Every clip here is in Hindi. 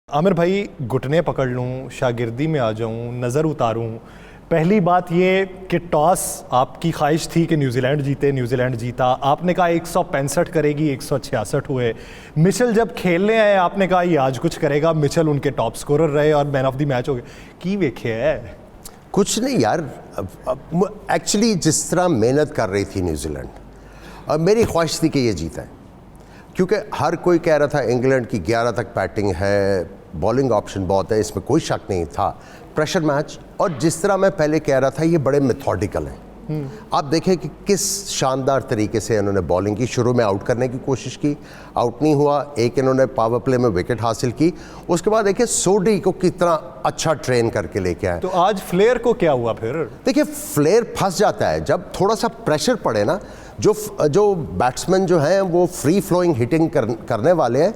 आमिर भाई, घुटने पकड़ लूँ, शागिर्दी में आ जाऊँ, नज़र उतारूँ। पहली बात ये कि टॉस आपकी ख्वाहिश थी कि न्यूजीलैंड जीते, न्यूजीलैंड जीता। आपने कहा 165 करेगी, 166 हुए। मिचेल जब खेलने आए आपने कहा ये आज कुछ करेगा। मिचेल उनके टॉप स्कोरर रहे और मैन ऑफ द मैच हो गए। की वेखे है कुछ नहीं यार, एक्चुअली जिस तरह मेहनत कर रही थी न्यूजीलैंड, अब मेरी ख्वाहिश थी कि ये जीता है, क्योंकि हर कोई कह रहा था इंग्लैंड की 11 तक बैटिंग है, बॉलिंग ऑप्शन बहुत है, इसमें कोई शक नहीं था। प्रेशर मैच, और जिस तरह मैं पहले कह रहा था ये बड़े मेथोडिकल हैं। आप देखें कि किस शानदार तरीके से इन्होंने बॉलिंग की। शुरू में आउट करने की कोशिश की, आउट नहीं हुआ। एक इन्होंने पावर प्ले में विकेट हासिल की। उसके बाद देखिए सोडी को कितना अच्छा ट्रेन करके लेके आए। तो आज फ्लेयर को क्या हुआ फिर? देखिए फ्लेयर फंस जाता है जब थोड़ा सा प्रेशर पड़े ना। जो बैट्समैन जो हैं वो फ्री फ्लोइंग हिटिंग करने वाले हैं,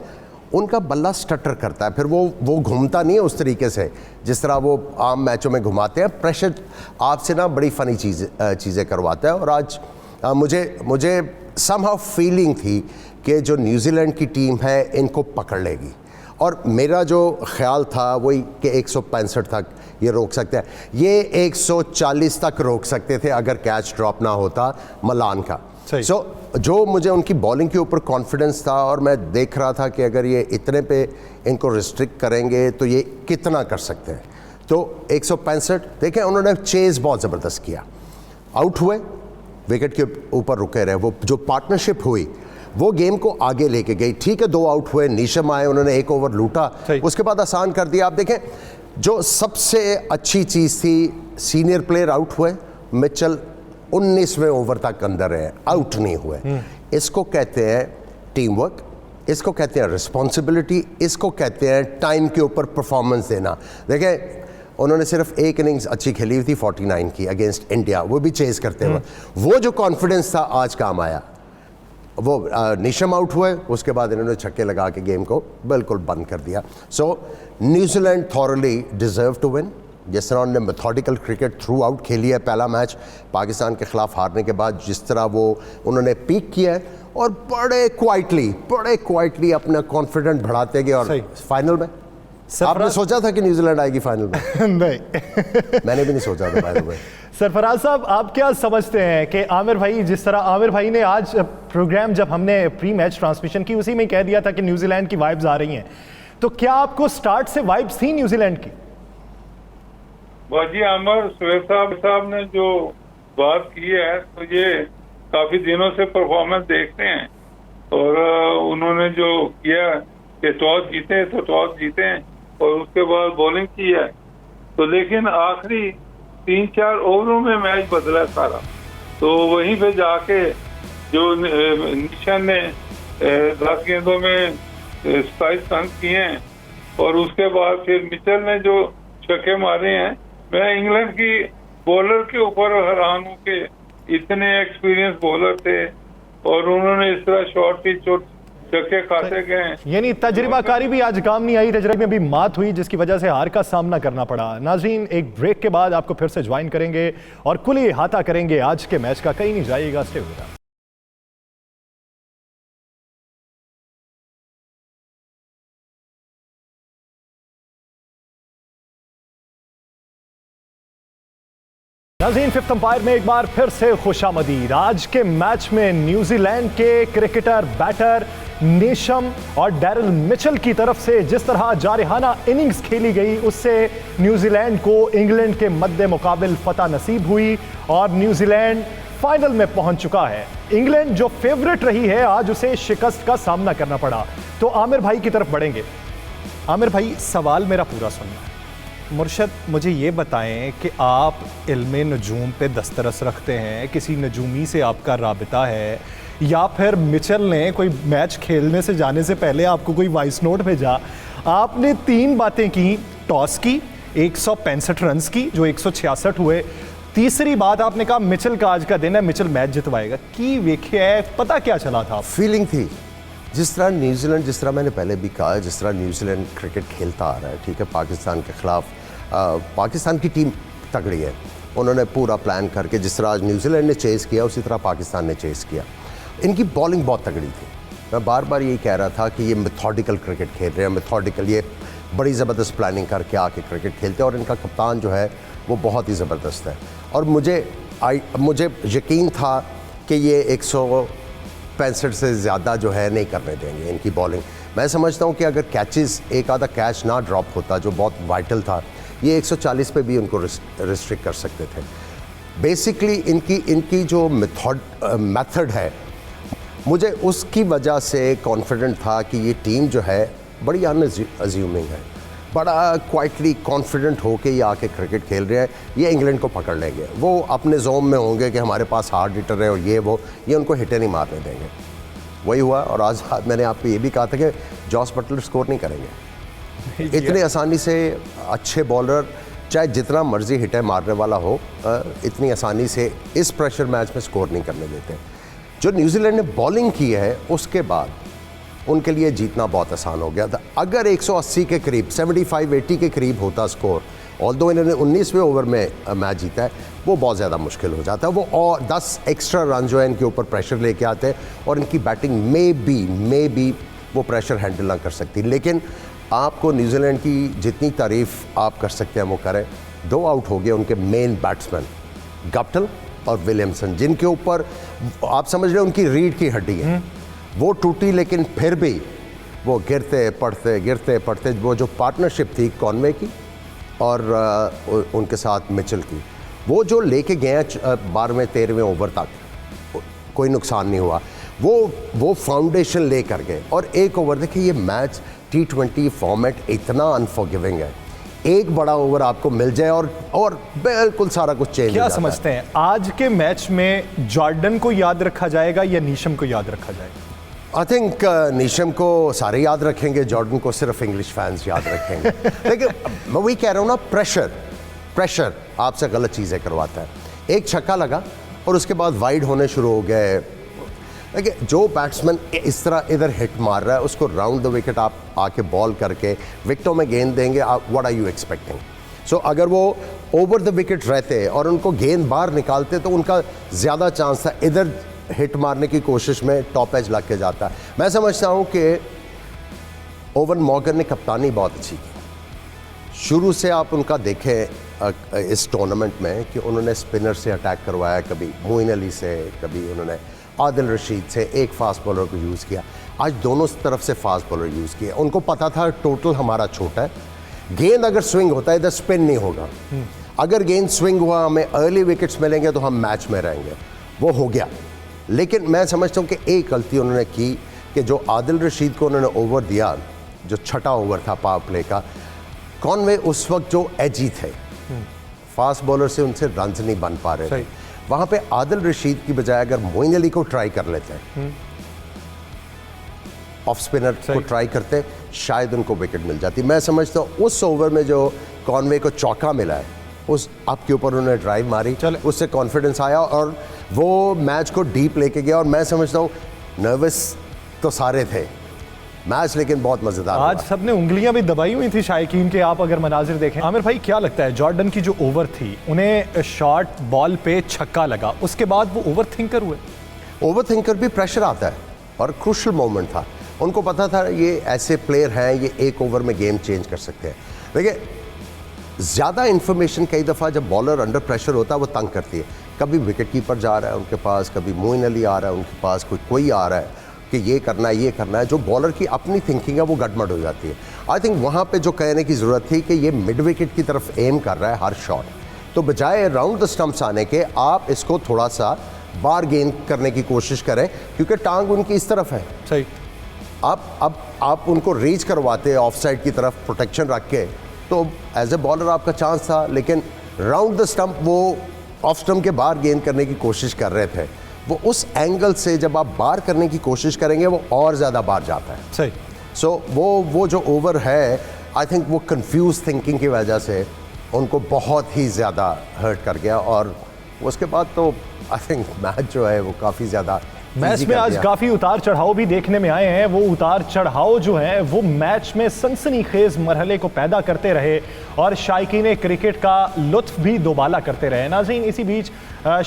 उनका बल्ला स्टटर करता है, फिर वो घूमता नहीं है उस तरीके से जिस तरह वो आम मैचों में घुमाते हैं। प्रेशर आपसे ना बड़ी फ़नी चीज़ें करवाता है। और आज मुझे समहाउ फीलिंग थी कि जो न्यूजीलैंड की टीम है इनको पकड़ लेगी, और मेरा जो ख्याल था वही कि 165 तक ये रोक सकते हैं। ये 140 तक रोक सकते थे अगर कैच ड्रॉप ना होता मलान का। जो मुझे उनकी बॉलिंग के ऊपर कॉन्फिडेंस था, और मैं देख रहा था कि अगर ये इतने पे इनको रिस्ट्रिक्ट करेंगे तो ये कितना कर सकते हैं। तो 165 देखें, उन्होंने चेज़ बहुत ज़बरदस्त किया, आउट हुए, विकेट के ऊपर रुके रहे। वो जो पार्टनरशिप हुई वो गेम को आगे लेके गई। ठीक है, 2 आउट हुए, नीशम आए, उन्होंने 1 ओवर लूटा, उसके बाद आसान कर दिया। आप देखें जो सबसे अच्छी चीज़ थी, सीनियर प्लेयर आउट हुए, मिचेल 19वें ओवर तक अंदर है, आउट नहीं हुए। इसको कहते हैं टीम वर्क, इसको कहते हैं रिस्पॉन्सिबिलिटी, इसको कहते हैं टाइम के ऊपर परफॉर्मेंस देना। देखें उन्होंने सिर्फ एक इनिंग्स अच्छी खेली हुई थी 49 की अगेंस्ट इंडिया, वो भी चेज करते हुए। वो जो कॉन्फिडेंस था आज काम आया। वो नीशम आउट हुए, उसके बाद इन्होंने छक्के लगा के गेम को बिल्कुल बंद कर दिया। So New Zealand thoroughly deserve to win. जिस तरह उन्होंने मेथोडिकल क्रिकेट थ्रू आउट खेली है, पहला मैच पाकिस्तान के खिलाफ हारने के बाद जिस तरह वो उन्होंने पीक किया है, और बड़े क्वाइटली अपना कॉन्फिडेंट बढ़ाते गए। और फाइनल में आपने सोचा था कि न्यूजीलैंड आएगी फाइनल में? नहीं मैंने भी नहीं सोचा था बाय द वे। सरफराज साहब, आप क्या समझते हैं कि आमिर भाई, जिस तरह आमिर भाई ने आज प्रोग्राम जब हमने प्री मैच ट्रांसमिशन की उसी में कह दिया था कि न्यूजीलैंड की वाइब्स आ रही हैं, तो क्या आपको स्टार्ट से वाइब्स थी न्यूजीलैंड की? बाजी आमिर सुहेल साहब ने जो बात की है, तो ये काफी दिनों से परफॉर्मेंस देखते हैं, और उन्होंने जो किया कि टॉस जीते तो टॉस जीते हैं, और उसके बाद बॉलिंग की है। तो लेकिन आखिरी 3-4 ओवरों में मैच बदला सारा। तो वहीं पे जाके जो निशान ने 10 गेंदों में 27 रन किए हैं, और उसके बाद फिर मिचेल ने जो छक्के मारे हैं। मैं इंग्लैंड की बॉलर के ऊपर हैरान हूँ कि इतने एक्सपीरियंस बॉलर थे, और उन्होंने इस तरह शॉर्ट पिच छक्के खाते गए। यानी तजर्बाकारी भी आज काम नहीं आई, तजर्बे में भी मात हुई, जिसकी वजह से हार का सामना करना पड़ा। नाज़रीन, एक ब्रेक के बाद आपको फिर से ज्वाइन करेंगे और कुल अहाता करेंगे आज के मैच का। कहीं नहीं जाइएगा, स्टे विद अस। नाज़रीन, फिफ्थ अंपायर में एक बार फिर से खुशामदीद। आज के मैच में न्यूजीलैंड के क्रिकेटर, बैटर नीशम और डैरिल मिचेल की तरफ से जिस तरह जारहाना इनिंग्स खेली गई, उससे न्यूजीलैंड को इंग्लैंड के मद्दे मुकाबिल फतह नसीब हुई और न्यूजीलैंड फाइनल में पहुंच चुका है। इंग्लैंड जो फेवरेट रही है, आज उसे शिकस्त का सामना करना पड़ा। तो आमिर भाई की तरफ बढ़ेंगे। आमिर भाई, सवाल मेरा पूरा सुनना है। मुर्शद, मुझे ये बताएं कि आप इल्मे नजूम पे दस्तरस रखते हैं, किसी नजूमी से आपका राबिता है, या फिर मिचेल ने कोई मैच खेलने से जाने से पहले आपको कोई वॉइस नोट भेजा? आपने 3 बातें की, टॉस की, 165 रन की जो 166 हुए, तीसरी बात आपने कहा मिचेल का आज का दिन है, मिचेल मैच जितवाएगा। की वेख्या है, पता क्या चला था? फीलिंग थी जिस तरह न्यूजीलैंड, जिस तरह मैंने पहले भी कहा, जिस तरह न्यूजीलैंड क्रिकेट खेलता आ रहा है, ठीक है, पाकिस्तान के खिलाफ पाकिस्तान की टीम तगड़ी है। उन्होंने पूरा प्लान करके, जिस तरह आज न्यूजीलैंड ने चेज़ किया उसी तरह पाकिस्तान ने चेज़ किया। इनकी बॉलिंग बहुत तगड़ी थी। मैं बार बार यही कह रहा था कि ये मेथोडिकल क्रिकेट खेल रहे हैं, मेथोडिकल। ये बड़ी ज़बरदस्त प्लानिंग करके आके क्रिकेट खेलते हैं और इनका कप्तान जो है वो बहुत ही ज़बरदस्त है। और मुझे यकीन था कि ये 165 से ज़्यादा जो है नहीं करने देंगे इनकी बॉलिंग। मैं समझता हूँ कि अगर कैचेस, एक आधा कैच ना ड्रॉप होता जो बहुत वाइटल था, ये 140 पे भी उनको रिस्ट्रिक्ट कर सकते थे। बेसिकली इनकी जो मेथड है, मुझे उसकी वजह से कॉन्फिडेंट था कि ये टीम जो है बड़ी अनअज्यूमिंग है, बड़ा क्वाइटली कॉन्फिडेंट होके ये आके क्रिकेट खेल रहे हैं, ये इंग्लैंड को पकड़ लेंगे। वो अपने जोन में होंगे कि हमारे पास हार्ड हिटर है और ये उनको हिटे नहीं मारने देंगे। वही हुआ और आज मैंने आपको ये भी कहा था कि जॉस बटलर स्कोर नहीं करेंगे इतनी आसानी से। अच्छे बॉलर चाहे जितना मर्जी हिटे मारने वाला हो, इतनी आसानी से इस प्रेशर मैच में स्कोर नहीं करने देते। जो न्यूजीलैंड ने बॉलिंग की है उसके बाद उनके लिए जीतना बहुत आसान हो गया था। अगर 180 के करीब, 75-80 के करीब होता स्कोर, ऑल्दो इन्होंने 19वें ओवर में मैच जीता है, वो बहुत ज़्यादा मुश्किल हो जाता है। वो और 10 एक्स्ट्रा रन जो है इनके ऊपर प्रेशर लेके आते हैं और इनकी बैटिंग मे बी वो प्रेशर हैंडल ना कर सकती। लेकिन आपको न्यूजीलैंड की जितनी तारीफ़ आप कर सकते हैं वो करें। 2 आउट हो गए उनके मेन बैट्समैन गप्टिल और विलियमसन, जिनके ऊपर आप समझ रहे उनकी रीढ़ की हड्डी है, वो टूटी, लेकिन फिर भी वो गिरते पड़ते वो जो पार्टनरशिप थी कॉनवे की और उनके साथ मिचेल की, वो जो लेके गए 12वें 13वें ओवर तक कोई नुकसान नहीं हुआ, वो फाउंडेशन ले कर गए। और एक ओवर देखिए, ये मैच T20 फॉर्मेट इतना अनफॉरगिविंग है, एक बड़ा ओवर आपको मिल जाए और बिल्कुल सारा कुछ चेंज हो जाता है। क्या समझते हैं आज के मैच में जॉर्डन को याद रखा जाएगा या नीशम को याद रखा जाएगा? आई थिंक नीशम को सारे याद रखेंगे, जॉर्डन को सिर्फ इंग्लिश फैंस याद रखेंगे। लेकिन मैं वही कह रहा हूँ ना, प्रेशर आपसे गलत चीज़ें करवाता है। एक छक्का लगा और उसके बाद वाइड होने शुरू हो गए। देखिए, जो बैट्समैन इस तरह इधर हिट मार रहा है उसको राउंड द विकेट आप आके बॉल करके विकेटों में गेंद देंगे, व्हाट आर यू एक्सपेक्टिंग? सो अगर वो ओवर द विकेट रहते और उनको गेंद बाहर निकालते तो उनका ज़्यादा चांस था इधर हिट मारने की कोशिश में टॉप एज लग के जाता है। मैं समझता हूँ कि ओवन मॉर्गन ने कप्तानी बहुत अच्छी की। शुरू से आप उनका देखें इस टूर्नामेंट में कि उन्होंने स्पिनर से अटैक करवाया, कभी मोइन अली से, कभी उन्होंने आदिल रशीद से एक फास्ट बॉलर को यूज़ किया। आज दोनों तरफ से फास्ट बॉलर यूज़ किया। उनको पता था टोटल हमारा छोटा है, गेंद अगर स्विंग होता है इधर स्पिन नहीं होगा, अगर गेंद स्विंग हुआ हमें अर्ली विकेट्स मिलेंगे तो हम मैच में रहेंगे। वो हो गया। लेकिन मैं समझता हूँ कि एक गलती उन्होंने की कि जो आदिल रशीद को उन्होंने ओवर दिया, जो छठा ओवर था पावर प्ले का, कॉनवे उस वक्त जो एजी थे, फास्ट बॉलर से उनसे रन्स नहीं बन पा रहे थे, वहाँ पे आदिल रशीद की बजाय अगर मोइन अली को ट्राई कर लेते हैं, ऑफ स्पिनर को ट्राई करते, शायद उनको विकेट मिल जाती। मैं समझता हूँ उस ओवर में जो कॉनवे को चौका मिला है, उस आपके ऊपर उन्होंने ड्राइव मारी, उससे कॉन्फिडेंस आया और वो मैच को डीप लेके गया। और मैं समझता हूँ नर्वस तो सारे थे मैच, लेकिन बहुत मज़ेदार। आज सबने उंगलियां भी दबाई हुई थी शायकीन के, आप अगर मनाजिर देखें। आमिर भाई, क्या लगता है जॉर्डन की जो ओवर थी, उन्हें शॉर्ट बॉल पे छक्का लगा, उसके बाद वो ओवर थिंकर हुए? ओवर थिंकर भी प्रेशर आता है और क्रूशल मोमेंट था। उनको पता था ये ऐसे प्लेयर हैं, ये एक ओवर में गेम चेंज कर सकते हैं। देखिए, ज़्यादा इन्फॉर्मेशन कई दफ़ा जब बॉलर अंडर प्रेशर होता है वो तंग करती है। कभी विकेट कीपर जा रहा है उनके पास, कभी मोइन अली आ रहा है उनके पास, कोई आ रहा है कि ये करना है। जो बॉलर की अपनी थिंकिंग है वो गड़बड़ हो जाती है। आई थिंक वहाँ पे जो कहने की ज़रूरत थी कि ये मिड विकेट की तरफ एम कर रहा है हर शॉट, तो बजाय राउंड द स्टम्प्स आने के आप इसको थोड़ा सा बार गेंद करने की कोशिश करें, क्योंकि टांग उनकी इस तरफ है। सही। आप उनको रीच करवाते ऑफ साइड की तरफ प्रोटेक्शन रख के, तो एज ए बॉलर आपका चांस था। लेकिन राउंड द स्टंप वो ऑफ स्टंप के बाहर गेंद करने की कोशिश कर रहे थे, वो उस एंगल से जब आप बाहर करने की कोशिश करेंगे वो और ज़्यादा बाहर जाता है। सही। सो वो जो ओवर है, आई थिंक वो कंफ्यूज थिंकिंग की वजह से उनको बहुत ही ज़्यादा हर्ट कर गया। और उसके बाद तो आई थिंक मैच जो है वो काफ़ी ज़्यादा मैच easy में कर आज दिया। काफी उतार चढ़ाव भी देखने में आए हैं। वो उतार चढ़ाव जो हैं वो मैच में सनसनीखेज मरहले को पैदा करते रहे और शायकीन क्रिकेट का लुत्फ भी दोबाला करते रहे। नाज़रीन, इसी बीच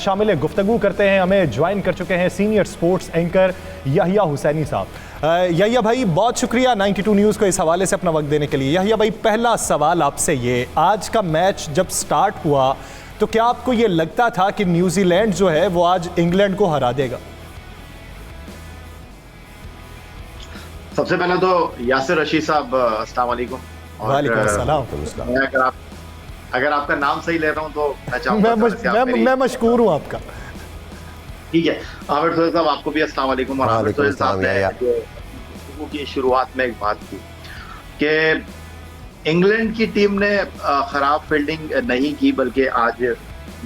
शामिल गुफ्तगू करते हैं, हमें ज्वाइन कर चुके हैं senior sports anchor Yahya Hussaini साहब। यहिया भाई, बहुत शुक्रिया 92 न्यूज़ को इस हवाले से अपना वक्त देने के लिए। यहिया भाई, पहला सवाल आपसे ये, आज का मैच जब स्टार्ट हुआ तो क्या आपको ये लगता था कि न्यूजीलैंड जो है वो आज इंग्लैंड को हरा देगा? सबसे पहले तो यासिर रशीद साहब, अस्सलाम वालेकुम। वालेकुम अस्सलाम। मैं अगर आपका नाम सही ले रहा हूं तो मैं चाहूंगा मैं मशकूर हूं आपका। ठीक है, आमिर सोहेल साहब आपको भी अस्सलाम वालेकुम। और आमिर सोहेल साहब ने जो की शुरुआत में एक बात की कि इंग्लैंड की टीम ने खराब फील्डिंग नहीं की, बल्कि आज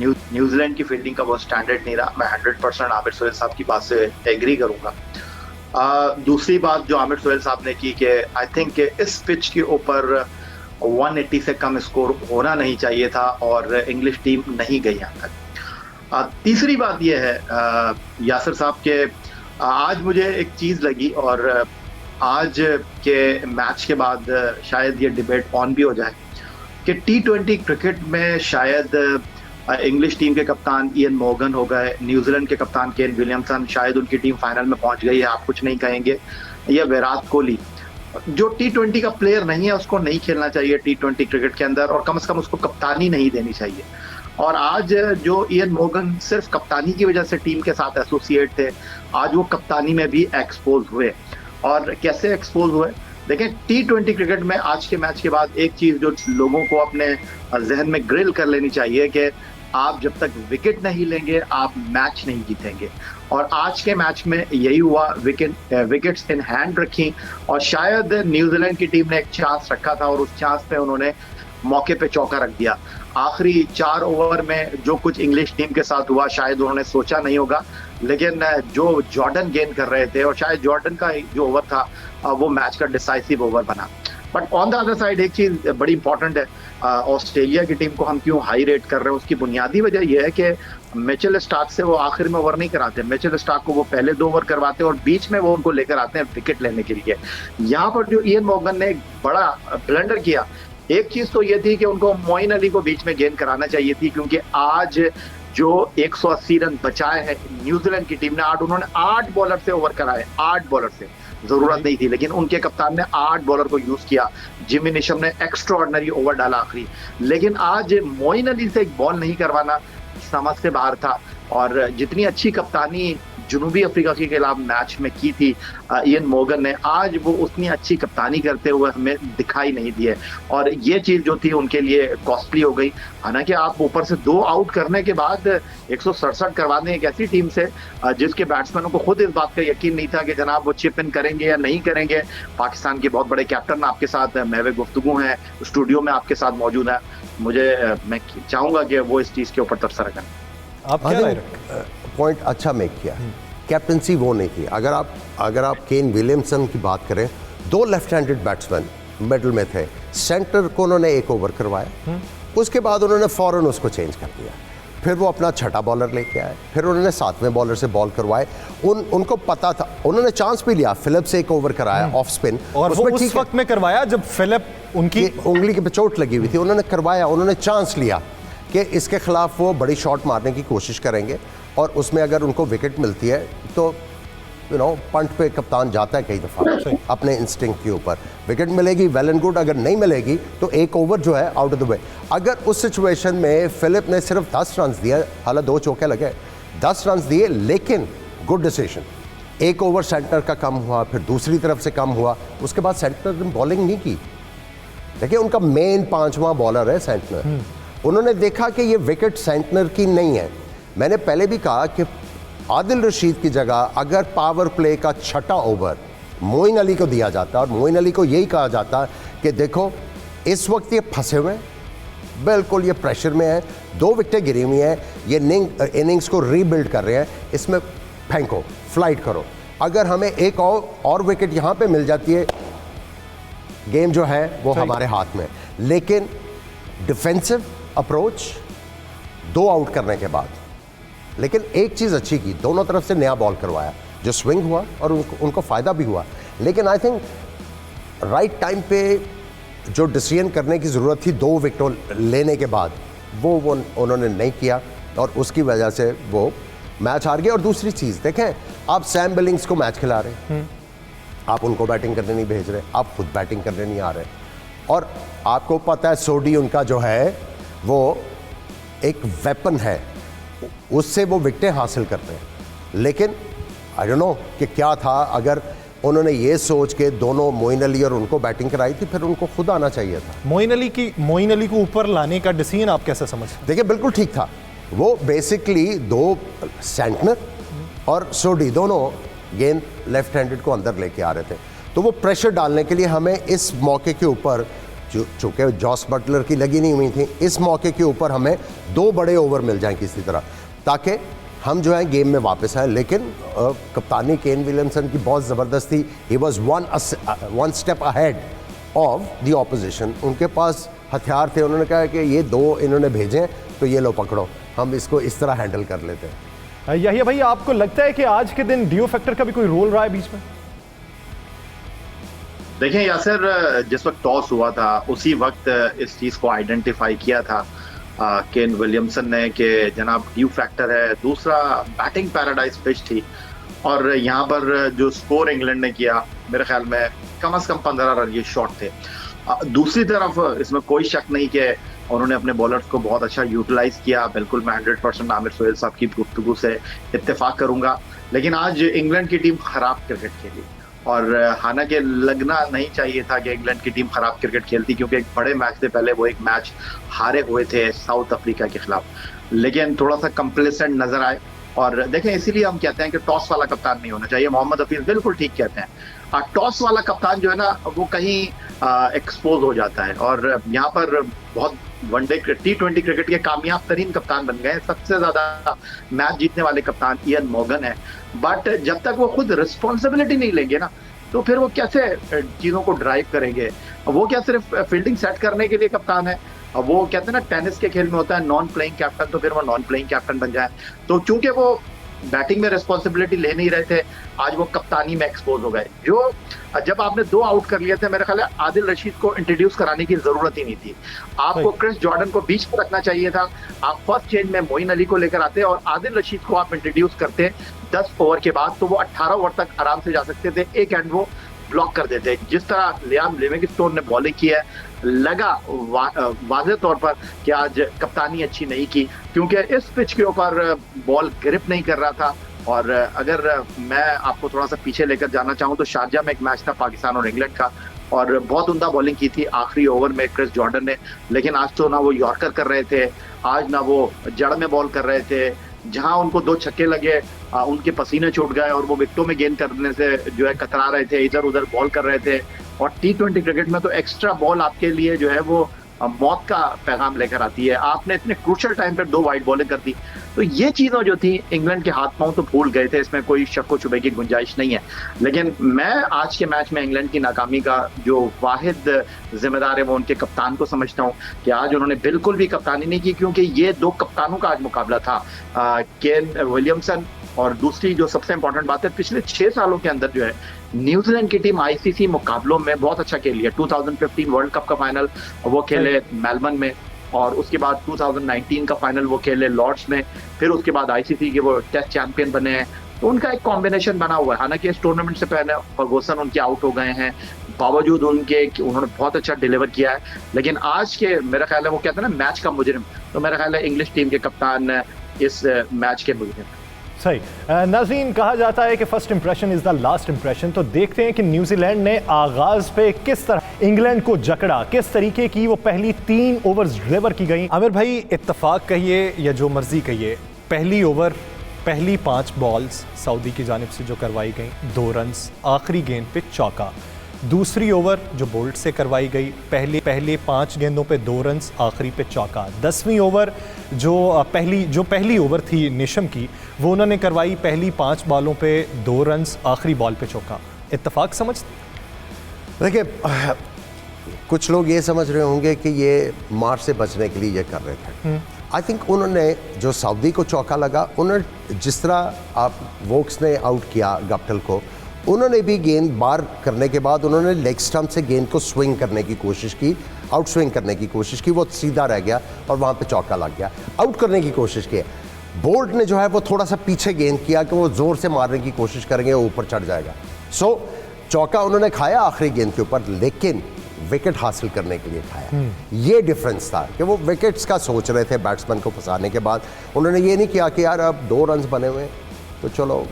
न्यूजीलैंड की फील्डिंग का वो स्टैंडर्ड नहीं रहा। मैं 100% आमिर सोहेल साहब की बात से एग्री करूंगा। दूसरी बात जो आमिर सोहेल साहब ने की कि आई थिंक इस पिच के ऊपर 180 से कम स्कोर होना नहीं चाहिए था और इंग्लिश टीम नहीं गई यहाँ तक। तीसरी बात यह है यासिर साहब के आज मुझे एक चीज़ लगी और आज के मैच के बाद शायद ये डिबेट ऑन भी हो जाए कि T20 क्रिकेट में शायद इंग्लिश टीम के कप्तान इयन मॉर्गन हो गए, न्यूजीलैंड के कप्तान केन विलियमसन, शायद उनकी टीम फाइनल में पहुंच गई है, आप कुछ नहीं कहेंगे, या विराट कोहली जो T20 का प्लेयर नहीं है उसको नहीं खेलना चाहिए T20 क्रिकेट के अंदर, और कम से कम उसको कप्तानी नहीं देनी चाहिए। और आज जो इयन मॉर्गन सिर्फ कप्तानी की वजह से टीम के साथ एसोसिएट थे, आज वो कप्तानी में भी एक्सपोज हुए। और कैसे एक्सपोज हुए देखें, T20 क्रिकेट में आज के मैच के बाद एक चीज जो लोगों को अपने जहन में ग्रिल कर लेनी चाहिए कि आप जब तक विकेट नहीं लेंगे आप मैच नहीं जीतेंगे। और आज के मैच में यही हुआ, विकेट्स इन हैंड रखी और शायद न्यूजीलैंड की टीम ने एक चांस रखा था और उस चांस पे उन्होंने मौके पे चौका रख दिया। आखिरी 4 ओवर में जो कुछ इंग्लिश टीम के साथ हुआ शायद उन्होंने सोचा नहीं होगा, लेकिन जो जॉर्डन गेंद कर रहे थे और शायद जॉर्डन का जो ओवर था वो मैच का डिसाइसिव ओवर बना। But on the other side एक चीज बड़ी इंपॉर्टेंट है, ऑस्ट्रेलिया की टीम को हम क्यों हाई रेट कर रहे हैं, उसकी बुनियादी वजह यह है कि मिचेल स्टार्क से वो आखिर में ओवर नहीं कराते। मिचेल स्टार्क को वो पहले 2 ओवर करवाते हैं और बीच में वो उनको लेकर आते हैं विकेट लेने के लिए। यहाँ पर जो इयन मॉर्गन ने एक बड़ा ब्लंडर किया, एक चीज तो ये थी कि उनको मोइन अली को बीच में गेंद कराना चाहिए थी, क्योंकि आज जो 180 रन बचाए हैं न्यूजीलैंड की टीम ने, उन्होंने 8 बॉलर से ओवर कराए, 8 बॉलर से जरूरत नहीं थी, लेकिन उनके कप्तान ने 8 बॉलर को यूज किया। जिमी निशम ने एक्स्ट्राऑर्डिनरी ओवर डाला आखिरी, लेकिन आज मोइन अली से एक बॉल नहीं करवाना समझ से बाहर था। और जितनी अच्छी कप्तानी जनूबी अफ्रीका के खिलाफ मैच में की थी इयन मॉर्गन ने, आज वो उतनी अच्छी कप्तानी करते हुए हमें दिखाई नहीं दी है और ये चीज जो थी उनके लिए कॉस्टली हो गई। हालांकि आप ऊपर से 2 आउट करने के बाद 167 करवा दें एक ऐसी टीम से जिसके बैट्समैनों को खुद इस बात का यकीन नहीं था कि जनाब वो चिप इन करेंगे या नहीं करेंगे। पाकिस्तान के बहुत बड़े कैप्टन आपके साथ महवे गुफ्तगू हैं, स्टूडियो में आपके साथ मौजूद है, मैं चाहूंगा कि वो इस चीज के ऊपर तबसरा करें। आप क्या राय रखते? पॉइंट अच्छा मेक किया, कैप्टनसी वो नहीं की। अगर आप केन विलियमसन की बात करें, 2 लेफ्ट हैंडेड बैट्समैन मिडल में थे, सेंटर को उन्होंने 1 ओवर करवाया, उसके बाद उन्होंने फौरन उसको चेंज कर दिया, फिर वो अपना छठा बॉलर लेके आए, फिर उन्होंने 7वें बॉलर से बॉल करवाए। उनको पता था, उन्होंने चांस भी लिया, फिलिप से 1 ओवर कराया ऑफ स्पिन, और वो उस वक्त में करवाया जब फिलिप उनकी उंगली के पे चोट लगी हुई थी, उन्होंने करवाया, उन्होंने चांस लिया कि इसके खिलाफ वो बड़ी शॉट मारने की कोशिश करेंगे और उसमें अगर उनको विकेट मिलती है तो पंट पे कप्तान जाता है कई दफ़ा अपने इंस्टिंक्ट के ऊपर। विकेट मिलेगी वेल एंड गुड, अगर नहीं मिलेगी तो 1 ओवर जो है आउट ऑफ द वे। अगर उस सिचुएशन में फिलिप ने सिर्फ 10 रन दिए, हालांकि 2 चौके लगे, 10 रन दिए, लेकिन गुड डिसीजन। 1 ओवर सेंटर का कम हुआ, फिर दूसरी तरफ से कम हुआ, उसके बाद सेंटर ने बॉलिंग नहीं की। देखिए उनका मेन 5वां बॉलर है सेंटनर, उन्होंने देखा कि ये विकेट सेंटनर की नहीं है। मैंने पहले भी कहा कि आदिल रशीद की जगह अगर पावर प्ले का 6ठा ओवर मोइन अली को दिया जाता और मोइन अली को यही कहा जाता कि देखो इस वक्त ये फंसे हुए हैं, बिल्कुल ये प्रेशर में है, 2 विकेटें गिरी हुई हैं, ये इनिंग्स को रीबिल्ड कर रहे हैं, इसमें फेंको, फ्लाइट करो, अगर हमें एक और विकेट यहाँ पे मिल जाती है, गेम जो है वो हमारे हाथ में। लेकिन डिफेंसिव अप्रोच 2 आउट करने के बाद, लेकिन एक चीज़ अच्छी की, दोनों तरफ से नया बॉल करवाया, जो स्विंग हुआ और उनको फ़ायदा भी हुआ, लेकिन आई थिंक राइट टाइम पे जो डिसीजन करने की ज़रूरत थी 2 विकेट लेने के बाद वो उन्होंने नहीं किया और उसकी वजह से वो मैच हार गए। और दूसरी चीज़ देखें, आप सैम बिलिंग्स को मैच खिला रहे, आप उनको बैटिंग करने नहीं भेज रहे, आप खुद बैटिंग करने नहीं आ रहे, और आपको पता है सोडी उनका जो है वो एक वेपन है, उससे वो विकेटें हासिल करते हैं। लेकिन आई डोंट नो कि क्या था, अगर उन्होंने ये सोच के दोनों मोइन अली और उनको बैटिंग कराई थी, फिर उनको खुद आना चाहिए था। मोइन अली को ऊपर लाने का डिसीजन आप कैसे समझते हैं? देखिए बिल्कुल ठीक था, वो बेसिकली 2 सेंटनर और सोडी दोनों गेंद लेफ्ट हैंडेड को अंदर लेके आ रहे थे, तो वो प्रेशर डालने के लिए हमें इस मौके के ऊपर, चूँकि जॉस बटलर की लगी नहीं हुई थी, इस मौके के ऊपर हमें 2 बड़े ओवर मिल जाएं किसी तरह, ताकि हम जो है गेम में वापस आए। लेकिन कप्तानी केन विलियमसन की बहुत ज़बरदस्त थी, he was one step ahead of the opposition. उनके पास हथियार थे, उन्होंने कहा कि ये 2 इन्होंने भेजें तो ये लो पकड़ो, हम इसको इस तरह हैंडल कर लेते हैं। यही भाई, आपको लगता है कि आज के दिन डियो फैक्टर का भी कोई रोल रहा है बीच में? देखिए यासिर, जिस वक्त टॉस हुआ था उसी वक्त इस चीज़ को आइडेंटिफाई किया था केन विलियमसन ने कि जनाब ड्यू फैक्टर है, दूसरा बैटिंग पैराडाइज पिच थी, और यहाँ पर जो स्कोर इंग्लैंड ने किया मेरे ख्याल में कम से कम 15 रन ये शॉट थे। दूसरी तरफ इसमें कोई शक नहीं कि उन्होंने अपने बॉलर्स को बहुत अच्छा यूटिलाइज किया। बिल्कुल मैं 100% आमिर सोहेल साहब की गुफ्तगू से इत्तेफाक करूंगा, लेकिन आज इंग्लैंड की टीम खराब क्रिकेट खेली, और हालांकि लगना नहीं चाहिए था कि इंग्लैंड की टीम खराब क्रिकेट खेलती, क्योंकि एक बड़े मैच से पहले वो एक मैच हारे हुए थे साउथ अफ्रीका के खिलाफ, लेकिन थोड़ा सा कंप्लेसेंट नजर आए। और देखें, इसीलिए हम कहते हैं कि टॉस वाला कप्तान नहीं होना चाहिए। मोहम्मद हफीज बिल्कुल ठीक कहते हैं, टॉस वाला कप्तान जो है ना वो कहीं एक्सपोज हो जाता है, और यहाँ पर बहुत वनडे T20 क्रिकेट के कामयाब तरीन कप्तान बन गए। सबसे ज्यादा मैच जीतने वाले कप्तान इयन मॉर्गन है, बट जब तक वो खुद रिस्पॉन्सिबिलिटी नहीं लेंगे ना, तो फिर वो कैसे चीजों को ड्राइव करेंगे? वो क्या सिर्फ फील्डिंग सेट करने के लिए कप्तान है? वो कहते हैं ना टेनिस के खेल में होता है नॉन प्लेइंग कैप्टन, तो फिर वो नॉन प्लेइंग कैप्टन बन जाए। तो चूंकि वो बैटिंग में रिस्पॉन्सिबिलिटी ले नहीं रहे थे, आज वो कप्तानी में एक्सपोज हो गए। जो जब आपने 2 आउट कर लिए थे, मेरे ख्याल है आदिल रशीद को इंट्रोड्यूस कराने की जरूरत ही नहीं थी। आपको क्रिस जॉर्डन को बीच में रखना चाहिए था। आप फर्स्ट चेंज में मोइन अली को लेकर आते और आदिल रशीद को आप इंट्रोड्यूस करते 10 ओवर के बाद, तो वो 18 ओवर तक आराम से जा सकते थे, एक एंड वो ब्लॉक कर देते। जिस तरह लियाम लिविंगस्टोन ने बॉलिंग की है, लगा वाज़ेह तौर पर कि आज कप्तानी अच्छी नहीं की, क्योंकि इस पिच के ऊपर बॉल ग्रिप नहीं कर रहा था। और अगर मैं आपको थोड़ा सा पीछे लेकर जाना चाहूँ तो शारजा में एक मैच था पाकिस्तान और इंग्लैंड का, और बहुत उम्दा बॉलिंग की थी आखिरी ओवर में क्रिस जॉर्डन ने, लेकिन आज तो ना वो यॉर्कर कर रहे थे, आज ना वो जड़ में बॉल कर रहे थे। जहां उनको 2 छक्के लगे उनके पसीने छूट गए और वो विकेटों में गेंद करने से जो है कतरा रहे थे, इधर उधर बॉल कर रहे थे। और T20 क्रिकेट में तो एक्स्ट्रा बॉल आपके लिए जो है वो मौत का पैगाम लेकर आती है। आपने इतने क्रूशल टाइम पर 2 वाइड बॉलिंग कर दी, तो ये चीज़ों जो थी इंग्लैंड के हाथ पांव तो फूल गए थे, इसमें कोई शक व शुबे की गुंजाइश नहीं है। लेकिन मैं आज के मैच में इंग्लैंड की नाकामी का जो वाहिद जिम्मेदार है वो उनके कप्तान को समझता हूँ कि आज उन्होंने बिल्कुल भी कप्तानी नहीं की, क्योंकि ये 2 कप्तानों का आज मुकाबला था, केन विलियमसन। और दूसरी जो सबसे इंपॉर्टेंट बात है, पिछले 6 सालों के अंदर जो है न्यूजीलैंड की टीम आईसीसी मुकाबलों में बहुत अच्छा खेली है। 2015 वर्ल्ड कप का फाइनल वो खेले मेलबर्न में, और उसके बाद 2019 का फाइनल वो खेले लॉर्ड्स में, फिर उसके बाद आईसीसी के वो टेस्ट चैंपियन बने हैं। तो उनका एक कॉम्बिनेशन बना हुआ है। हालांकि इस टूर्नामेंट से पहले फर्गूसन उनके आउट हो गए हैं, बावजूद उनके उन्होंने बहुत अच्छा डिलीवर किया है। लेकिन आज के मेरा ख्याल है वो कहते हैं ना मैच का मुजरिम, तो मेरा ख्याल है इंग्लिश टीम के कप्तान इस मैच के मुजरिम। सही। नाज़रीन, कहा जाता है कि first impression is the last impression. तो देखते हैं कि न्यूजीलैंड ने आगाज पे किस तरह इंग्लैंड को जकड़ा, किस तरीके की वो पहली 3 ओवर्स डिलीवर की गई। आमिर भाई, इत्तेफाक कहिए या जो मर्जी कहिए, पहली ओवर पहली 5 बॉल्स सऊदी की जानिब से जो करवाई गई, 2 रन्स, आखिरी गेंद पे चौका। दूसरी ओवर जो बोल्ट से करवाई गई, पहले 5 गेंदों पे 2 रन्स, आखिरी पे चौका। 10वीं ओवर जो पहली ओवर थी नेशम की, वो उन्होंने करवाई पहली 5 बॉलों पे 2 रन्स, आखिरी बॉल पे चौका। इत्तेफाक समझ? देखिए, कुछ लोग ये समझ रहे होंगे कि ये मार से बचने के लिए ये कर रहे थे, आई थिंक उन्होंने जो सऊदी को चौका लगा, उन्होंने जिस तरह आप वोक्स ने आउट किया गप्टिल को, उन्होंने भी गेंद बार करने के बाद उन्होंने लेग स्टंप से गेंद को स्विंग करने की कोशिश की, आउट स्विंग करने की कोशिश की, वो सीधा रह गया और वहाँ पे चौका लग गया। आउट करने की कोशिश की। बोल्ट ने जो है वो थोड़ा सा पीछे गेंद किया कि वो ज़ोर से मारने की कोशिश करेंगे, वो ऊपर चढ़ जाएगा। सो चौका उन्होंने खाया आखिरी गेंद के ऊपर, लेकिन विकेट हासिल करने के लिए खाया। ये डिफरेंस था कि वो विकेट्स का सोच रहे थे बैट्समैन को फंसाने के बाद। उन्होंने ये नहीं किया कि यार अब 2 रन बने हुए तो चलो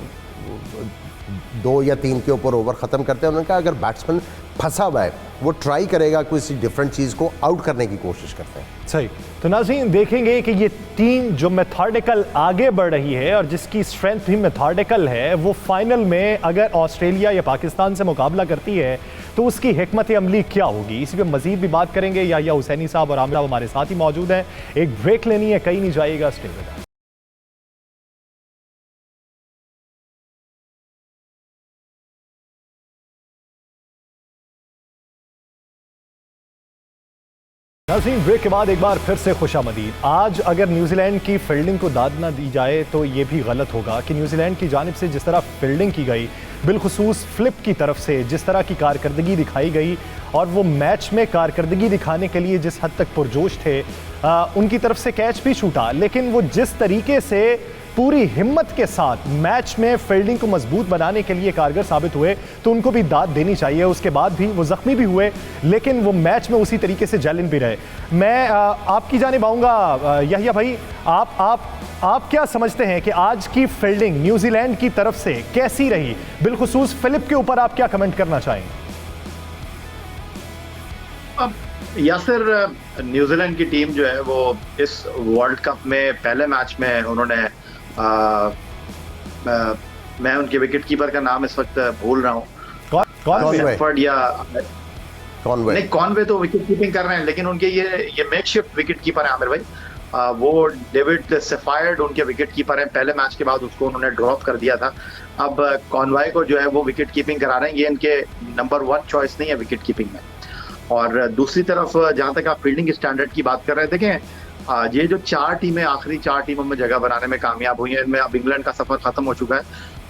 2 या 3 के ऊपर ओवर ख़त्म करते हैं। उन्होंने कहा अगर बैट्समैन फंसा हुआ है वो ट्राई करेगा किसी डिफरेंट चीज़ को आउट करने की कोशिश करते हैं। सही। तो नाज़रीन देखेंगे कि ये टीम जो मेथोडिकल आगे बढ़ रही है और जिसकी स्ट्रेंथ भी मेथोडिकल है, वो फाइनल में अगर ऑस्ट्रेलिया या पाकिस्तान से मुकाबला करती है तो उसकी हिकमत अमली क्या होगी, इसी पे मजीद भी बात करेंगे। या हुसैनी साहब और आमिर साहब हमारे साथ ही मौजूद हैं। एक ब्रेक लेनी है, कहीं नहीं जाइएगा, स्टे विद अस। नाज़रीन ब्रेक के बाद एक बार फिर से खुशामदीद। आज अगर न्यूजीलैंड की फील्डिंग को दाद ना दी जाए तो ये भी गलत होगा कि न्यूजीलैंड की जानिब से जिस तरह फील्डिंग की गई, बिलखुसूस फ्लिप की तरफ से जिस तरह की कारकर्दगी दिखाई गई और वो मैच में कारकर्दगी दिखाने के लिए जिस हद तक पुरजोश थे, उनकी तरफ से कैच भी छूटा, लेकिन वो जिस तरीके से पूरी हिम्मत के साथ मैच में फील्डिंग को मजबूत बनाने के लिए कारगर साबित हुए तो उनको भी दाद देनी चाहिए। उसके बाद भी वो जख्मी भी हुए लेकिन वो मैच में उसी तरीके से जैलिन भी रहे। मैं आपकी जानिब आऊँगा यहिया भाई, आप क्या समझते हैं कि आज की फील्डिंग न्यूजीलैंड की तरफ से कैसी रही, बिलखुसूस फिलिप के ऊपर आप क्या कमेंट करना चाहेंगे? अब यासिर, न्यूजीलैंड की टीम जो है वो इस वर्ल्ड कप में पहले मैच में उन्होंने मैं उनके विकेट कीपर का नाम इस वक्त भूल रहा हूँ, कॉनवे तो विकेट कीपिंग कर रहे हैं, लेकिन उनके ये मेकशिफ्ट विकेट कीपर है आमिर भाई। वो डेविड सेफायर्ड उनके विकेट कीपर हैं। पहले मैच के बाद उसको उन्होंने ड्रॉप कर दिया था। अब कॉनवे को जो है वो विकेट कीपिंग करा रहे हैं। ये इनके नंबर 1 चॉइस नहीं है विकेट कीपिंग में। और दूसरी तरफ जहां तक आप फील्डिंग स्टैंडर्ड की बात कर रहे थे, देखें ये जो 4 टीमें आखिरी 4 टीमों में जगह बनाने में कामयाब हुई हैं, इनमें अब इंग्लैंड का सफर खत्म हो चुका है,